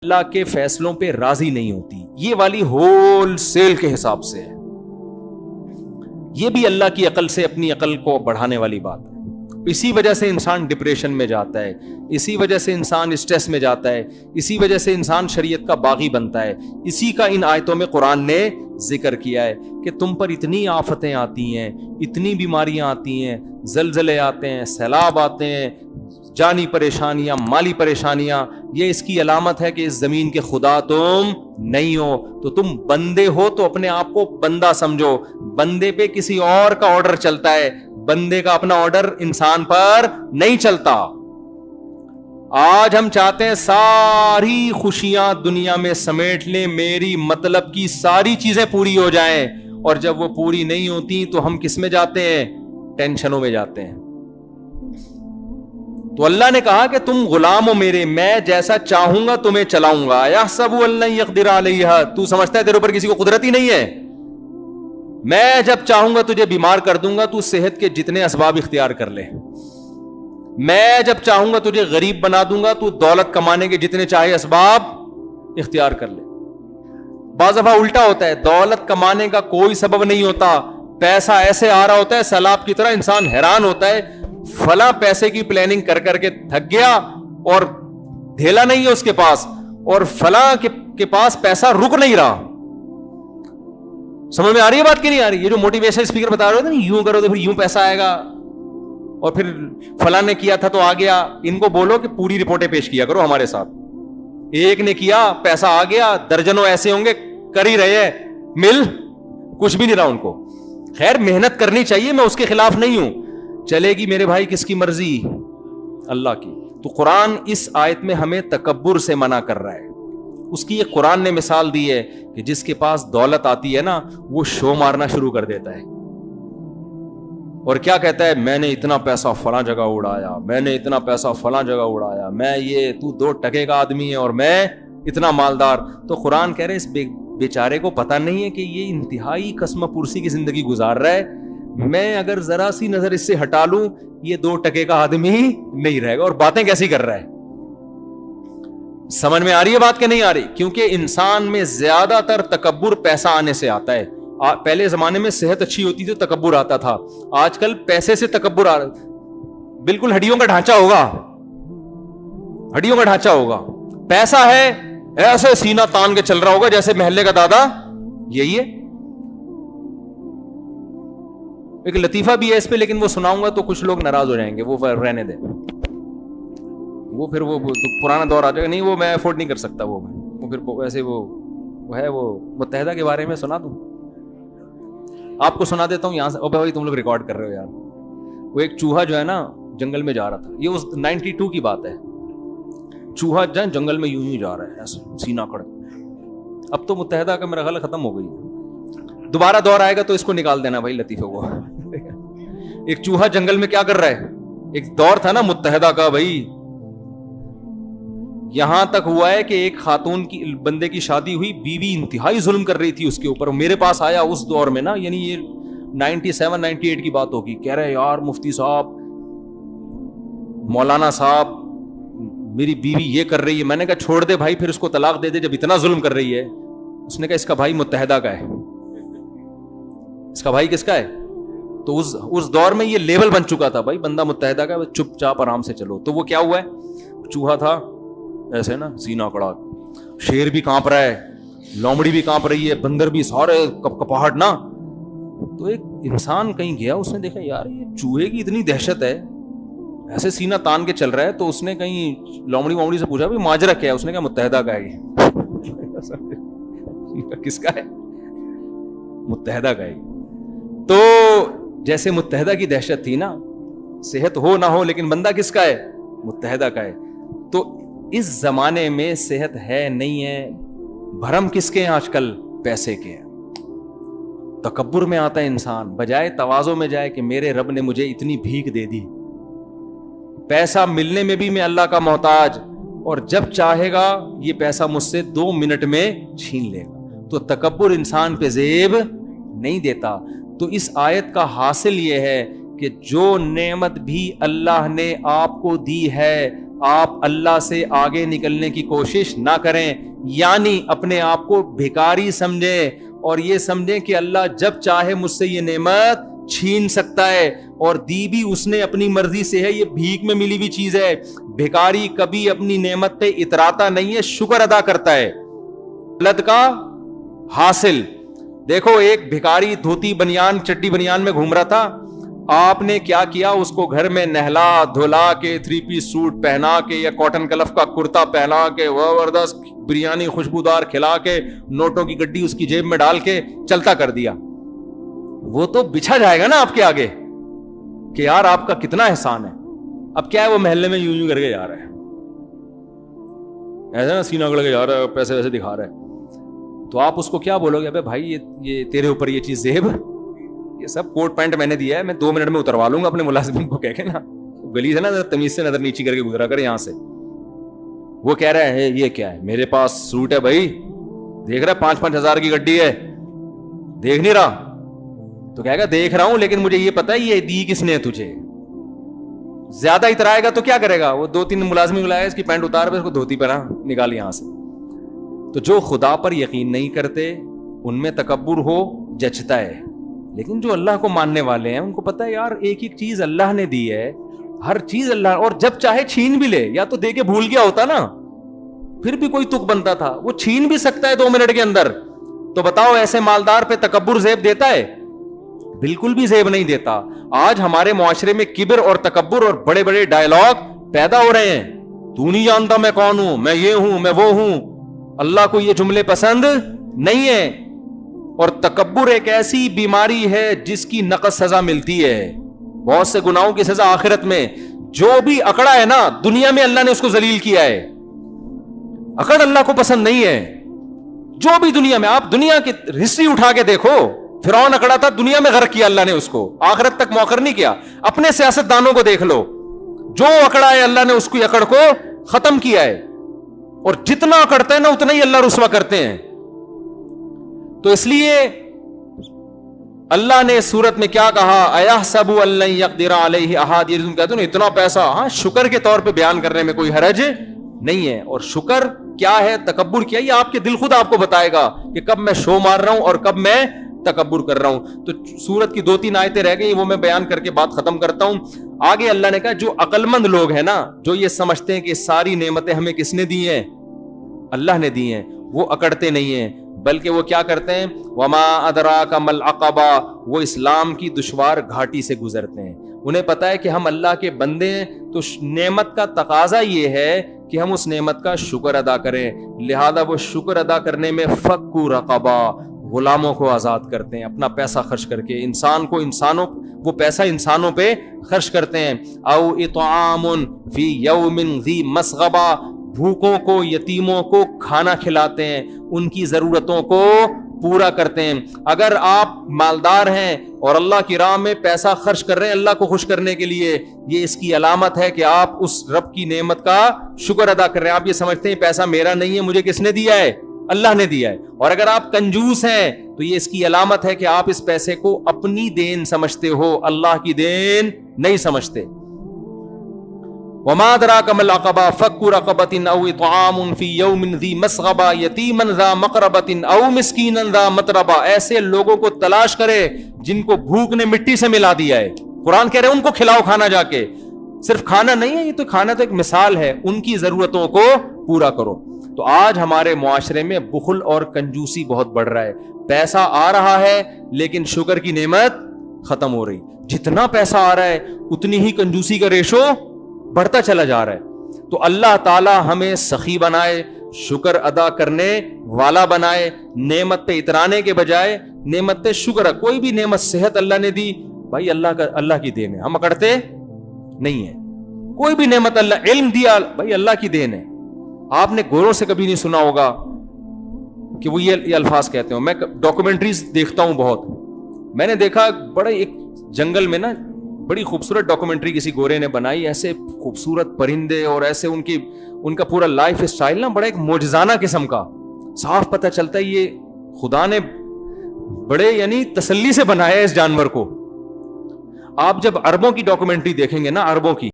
اللہ کے فیصلوں پہ راضی نہیں ہوتی. یہ والی ہول سیل کے حساب سے ہے. یہ بھی اللہ کی عقل سے اپنی عقل کو بڑھانے والی بات ہے. اسی وجہ سے انسان ڈپریشن میں جاتا ہے, اسی وجہ سے انسان اسٹریس میں جاتا ہے, اسی وجہ سے انسان شریعت کا باغی بنتا ہے. اسی کا ان آیتوں میں قرآن نے ذکر کیا ہے کہ تم پر اتنی آفتیں آتی ہیں, اتنی بیماریاں آتی ہیں, زلزلے آتے ہیں, سیلاب آتے ہیں, جانی پریشانیاں, مالی پریشانیاں. یہ اس کی علامت ہے کہ اس زمین کے خدا تم نہیں ہو. تو تم بندے ہو تو اپنے آپ کو بندہ سمجھو. بندے پہ کسی اور کا آرڈر چلتا ہے, بندے کا اپنا آرڈر انسان پر نہیں چلتا. آج ہم چاہتے ہیں ساری خوشیاں دنیا میں سمیٹ لیں, میری مطلب کی ساری چیزیں پوری ہو جائیں, اور جب وہ پوری نہیں ہوتی تو ہم کس میں جاتے ہیں؟ ٹینشنوں میں جاتے ہیں. تو اللہ نے کہا کہ تم غلام ہو میرے, میں جیسا چاہوں گا تمہیں چلاؤں گا. یحسب ان لن یقدر علیہ, تو سمجھتا ہے تیرے اوپر کسی کو قدرت ہی نہیں ہے؟ میں جب چاہوں گا تجھے بیمار کر دوں گا, تو صحت کے جتنے اسباب اختیار کر لے. میں جب چاہوں گا تجھے غریب بنا دوں گا, تو دولت کمانے کے جتنے چاہے اسباب اختیار کر لے. بعض دفعہ الٹا ہوتا ہے, دولت کمانے کا کوئی سبب نہیں ہوتا, پیسہ ایسے آ رہا ہوتا ہے سیلاب کی طرح, انسان حیران ہوتا ہے فلاں پیسے کی پلاننگ کر کر کے تھک گیا اور ڈھیلا نہیں ہے اس کے پاس, اور فلاں کے پاس پیسہ رک نہیں رہا. سمجھ میں آ رہی ہے بات کہ نہیں آ رہی؟ یہ جو موٹیویشن اسپیکر بتا رہے ہوتے ہیں یوں کرو تو پھر یوں پیسہ آئے گا, اور پھر فلاں نے کیا تھا تو آ گیا. ان کو بولو کہ پوری رپورٹیں پیش کیا کرو ہمارے ساتھ. ایک نے کیا پیسہ آ گیا, درجنوں ایسے ہوں گے کر ہی رہے ہیں, مل کچھ بھی نہیں رہا ان کو. خیر محنت کرنی چاہیے, میں اس کے خلاف نہیں ہوں, چلے گی میرے بھائی کس کی مرضی؟ اللہ کی. تو قرآن اس آیت میں ہمیں تکبر سے منع کر رہا ہے. اس کی ایک قرآن نے مثال دی ہے کہ جس کے پاس دولت آتی ہے نا, وہ شو مارنا شروع کر دیتا ہے, اور کیا کہتا ہے, میں نے اتنا پیسہ فلاں جگہ اڑایا, میں نے اتنا پیسہ فلاں جگہ اڑایا, میں یہ, تو 2 ٹکے کا آدمی ہے اور میں اتنا مالدار. تو قرآن کہہ رہے اس بیچارے کو پتہ نہیں ہے کہ یہ انتہائی قسم پرسی کی زندگی گزار رہا ہے. میں اگر ذرا سی نظر اس سے ہٹا لوں, یہ 2 ٹکے کا آدمی نہیں رہے گا. اور باتیں کیسی کر رہا ہے؟ سمجھ میں آ رہی ہے بات کہ نہیں آ رہی؟ کیونکہ انسان میں زیادہ تر تکبر پیسہ آنے سے آتا ہے. پہلے زمانے میں صحت اچھی ہوتی تھی تو تکبر آتا تھا, آج کل پیسے سے تکبر آ رہا. بالکل ہڈیوں کا ڈھانچہ ہوگا, ہڈیوں کا ڈھانچہ ہوگا, پیسہ ہے ایسے سینہ تان کے چل رہا ہوگا جیسے محلے کا دادا. یہی ہے. ایک لطیفہ بھی ہے اس پہ, لیکن وہ سناؤں گا تو کچھ لوگ ناراض ہو جائیں گے, وہ رہنے دیں, وہ پھر وہ پرانا دور آ جائے گا. نہیں وہ میں افورڈ نہیں کر سکتا, وہ پھر ویسے وہ ہے. وہ متحدہ کے بارے میں سنا دوں آپ کو؟ سنا دیتا ہوں یہاں سے. او بھائی تم لوگ ریکارڈ کر رہے ہو یار. وہ ایک چوہا جو ہے نا جنگل میں جا رہا تھا, یہ اس 92 کی بات ہے. چوہا جنگل میں یوں ہی جا رہا ہے ایسے سینہ کڑ. اب تو متحدہ کا میرا خیال ختم ہو گئی, دوبارہ دور آئے گا تو اس کو نکال دینا بھائی لطیفے کو. ایک چوہا جنگل میں کیا کر رہا ہے, ایک دور تھا نا متحدہ کا بھائی. یہاں تک ہوا ہے کہ ایک خاتون کی بندے کی شادی ہوئی, بیوی انتہائی ظلم کر رہی تھی اس کے اوپر. میرے پاس آیا اس دور میں نا, یعنی یہ 97-98 کی بات ہوگی. کہہ رہے یار مفتی صاحب, مولانا صاحب, میری بیوی یہ کر رہی ہے. میں نے کہا چھوڑ دے بھائی, پھر اس کو طلاق دے دے جب اتنا ظلم کر رہی ہے. اس نے کہا اس کا بھائی متحدہ کا ہے. اس کا بھائی کس کا ہے؟ تو اس دور میں یہ لیبل بن چکا تھا بھائی, بندہ متحدہ کا, چپ چاپ آرام سے چلو. تو وہ کیا ہوا ہے, چوہا تھا ایسے نا سینہ کڑا, شیر بھی کانپ رہا ہے, لومڑی بھی کانپ رہی ہے, بندر بھی, سارے کپاہٹ نا. تو ایک انسان کہیں گیا, اس نے دیکھا یار یہ چوہے کی اتنی دہشت ہے, ایسے سینہ تان کے چل رہا ہے. تو اس نے کہیں لومڑی وومڑی سے پوچھا بھائی ماجرا کیا ہے؟ اس نے کہا متحدہ کا ہے. کس کا ہے؟ متحدہ کا ہے. تو جیسے متحدہ کی دہشت تھی نا, صحت ہو نہ ہو لیکن بندہ کس کا ہے؟ متحدہ کا ہے. تو اس زمانے میں صحت ہے نہیں ہے, بھرم کس کے ہیں آج کل؟ پیسے کے ہیں. تکبر میں آتا ہے انسان, بجائے تواضع میں جائے کہ میرے رب نے مجھے اتنی بھیک دے دی, پیسہ ملنے میں بھی میں اللہ کا محتاج, اور جب چاہے گا یہ پیسہ مجھ سے 2 منٹ میں چھین لے گا. تو تکبر انسان پہ زیب نہیں دیتا. تو اس آیت کا حاصل یہ ہے کہ جو نعمت بھی اللہ نے آپ کو دی ہے, آپ اللہ سے آگے نکلنے کی کوشش نہ کریں، یعنی اپنے آپ کو بھکاری سمجھیں اور یہ سمجھیں کہ اللہ جب چاہے مجھ سے یہ نعمت چھین سکتا ہے، اور دی بھی اس نے اپنی مرضی سے ہے، یہ بھیک میں ملی ہوئی چیز ہے۔ بھکاری کبھی اپنی نعمت پہ اتراتا نہیں ہے، شکر ادا کرتا ہے۔ غلط کا حاصل دیکھو، ایک بھکاری دھوتی بنیان چٹی بنیان میں گھوم رہا تھا، آپ نے کیا کیا، اس کو گھر میں نہلا دھلا کے 3 پیس سوٹ پہنا کے یا کاٹن کلف کا کرتا پہنا کے زبردست بریانی خوشبودار کھلا کے نوٹوں کی گڈی اس کی جیب میں ڈال کے چلتا کر دیا۔ وہ تو بچھا جائے گا نا آپ کے آگے کہ یار آپ کا کتنا احسان ہے۔ اب کیا ہے، وہ محلے میں یوں کر کے جا رہا ہے، ایسا نا سینہ اگڑ کے جا رہا ہے، پیسے ویسے دکھا رہا ہے، تو آپ اس کو کیا بولو گے؟ ابے بھائی یہ تیرے اوپر یہ چیز زیب، یہ سب کوٹ پینٹ میں نے دیا ہے، میں 2 منٹ میں اتروا لوں گا اپنے ملازمین کو کہہ کے نا، گلی سے نا تمیز سے نظر نیچی کر کے گزرا کر یہاں سے۔ وہ کہہ رہا ہے یہ کیا ہے، میرے پاس سوٹ ہے بھائی، دیکھ رہا ہے 5-5 ہزار کی گڈی ہے، دیکھ نہیں رہا؟ تو کہے گا دیکھ رہا ہوں، لیکن مجھے یہ پتا ہے یہ دی کس نے تجھے۔ زیادہ اترائے گا تو کیا کرے گا، وہ 2-3 ملازمین بلائے، اس کی پینٹ اتار پہ اس کو دھوتی پہنا نکال یہاں سے۔ تو جو خدا پر یقین نہیں کرتے ان میں تکبر ہو جچتا ہے، لیکن جو اللہ کو ماننے والے ہیں ان کو پتا ہے یار ایک ایک چیز اللہ نے دی ہے، ہر چیز اللہ، اور جب چاہے چھین بھی لے، یا تو دے کے بھول گیا ہوتا نا پھر بھی کوئی تک بنتا تھا، وہ چھین بھی سکتا ہے 2 منٹ کے اندر۔ تو بتاؤ ایسے مالدار پہ تکبر زیب دیتا ہے؟ بالکل بھی زیب نہیں دیتا۔ آج ہمارے معاشرے میں کبر اور تکبر اور بڑے بڑے ڈائلاگ پیدا ہو رہے ہیں، تو نہیں جانتا میں کون ہوں، میں یہ ہوں، میں وہ ہوں۔ اللہ کو یہ جملے پسند نہیں ہے، اور تکبر ایک ایسی بیماری ہے جس کی نقص سزا ملتی ہے، بہت سے گناہوں کی سزا آخرت میں۔ جو بھی اکڑا ہے نا دنیا میں اللہ نے اس کو ذلیل کیا ہے، اکڑ اللہ کو پسند نہیں ہے۔ جو بھی دنیا میں، آپ دنیا کی ہسٹری اٹھا کے دیکھو، فرعون اکڑا تھا، دنیا میں غرق کیا اللہ نے اس کو، آخرت تک مؤخر نہیں کیا۔ اپنے سیاست دانوں کو دیکھ لو، جو اکڑا ہے اللہ نے اس کی اکڑ کو ختم کیا ہے، اور جتنا اکڑتا ہے نا اتنا ہی اللہ رسوا کرتے ہیں۔ تو اس لیے اللہ نے اس صورت میں کیا کہا، اَيَحْسَبُ أَن لَّن يَقْدِرَ عَلَيْهِ أَحَدٌ، یہ تم کہتے ہو نا اتنا پیسہ، ہاں شکر کے طور پہ بیان کرنے میں کوئی حرج نہیں ہے۔ اور شکر کیا ہے، تکبر کیا ہے، یہ آپ کے دل خود آپ کو بتائے گا کہ کب میں شو مار رہا ہوں اور کب میں تکبر کر رہا ہوں۔ تو سورت کی 2-3 آیتیں رہ گئی، وہ میں بیان کر کے بات ختم کرتا ہوں۔ آگے اللہ نے کہا جو عقل مند لوگ ہیں نا، جو یہ سمجھتے ہیں کہ ساری نعمتیں ہمیں کس نے دی ہیں، اللہ نے دی ہیں، وہ اکڑتے نہیں ہیں، بلکہ وہ کیا کرتے ہیں، وما ادراک ما العقبہ، وہ اسلام کی دشوار گھاٹی سے گزرتے ہیں۔ انہیں پتا ہے کہ ہم اللہ کے بندے ہیں، تو نعمت کا تقاضا یہ ہے کہ ہم اس نعمت کا شکر ادا کریں، لہذا وہ شکر ادا کرنے میں فکو رقبہ، غلاموں کو آزاد کرتے ہیں، اپنا پیسہ خرچ کر کے، وہ پیسہ انسانوں پہ خرچ کرتے ہیں۔ او اطعام فی یوم ذی مسغبہ، بھوکوں کو، یتیموں کو کھانا کھلاتے ہیں، ان کی ضرورتوں کو پورا کرتے ہیں۔ اگر آپ مالدار ہیں اور اللہ کی راہ میں پیسہ خرچ کر رہے ہیں اللہ کو خوش کرنے کے لیے، یہ اس کی علامت ہے کہ آپ اس رب کی نعمت کا شکر ادا کر رہے ہیں۔ آپ یہ سمجھتے ہیں پیسہ میرا نہیں ہے، مجھے کس نے دیا ہے، اللہ نے دیا ہے۔ اور اگر آپ کنجوس ہیں تو یہ اس کی علامت ہے کہ آپ اس پیسے کو اپنی دین سمجھتے ہو، اللہ کی دین نہیں سمجھتے۔ وما ادراک ما العقبہ فک رقبۃ او اطعام فی یوم ذی مسغبہ یتیما ذا مقربۃ او مسکینا ذا متربہ، ایسے لوگوں کو تلاش کرے جن کو بھوک نے مٹی سے ملا دیا ہے۔ قرآن کہہ رہے ہیں ان کو کھلاؤ کھانا، جا کے صرف کھانا نہیں ہے، یہ تو کھانا تو ایک مثال ہے، ان کی ضرورتوں کو پورا کرو۔ تو آج ہمارے معاشرے میں بخل اور کنجوسی بہت بڑھ رہا ہے، پیسہ آ رہا ہے لیکن شکر کی نعمت ختم ہو رہی، جتنا پیسہ آ رہا ہے اتنی ہی کنجوسی کا ریشو بڑھتا چلا جا رہا ہے۔ تو اللہ تعالی ہمیں سخی بنائے، شکر ادا کرنے والا بنائے، نعمت پہ اترانے کے بجائے نعمت پہ شکر۔ کوئی بھی نعمت، صحت اللہ نے دی، بھائی اللہ کی دین ہے، ہم اکڑتے نہیں ہیں۔ کوئی بھی نعمت اللہ، علم دیا، بھائی اللہ کی دین ہے۔ آپ نے گوروں سے کبھی نہیں سنا ہوگا کہ وہ یہ الفاظ کہتے ہوں۔ میں ڈاکومنٹریز دیکھتا ہوں بہت، میں نے دیکھا بڑے ایک جنگل میں نا بڑی خوبصورت ڈاکومنٹری کسی گورے نے بنائی، ایسے خوبصورت پرندے اور ایسے ان کا پورا لائف اسٹائل نا بڑا ایک معجزانہ قسم کا، صاف پتہ چلتا ہے یہ خدا نے بڑے یعنی تسلی سے بنایا ہے اس جانور کو۔ آپ جب عربوں کی ڈاکومنٹری دیکھیں گے نا، عربوں کی،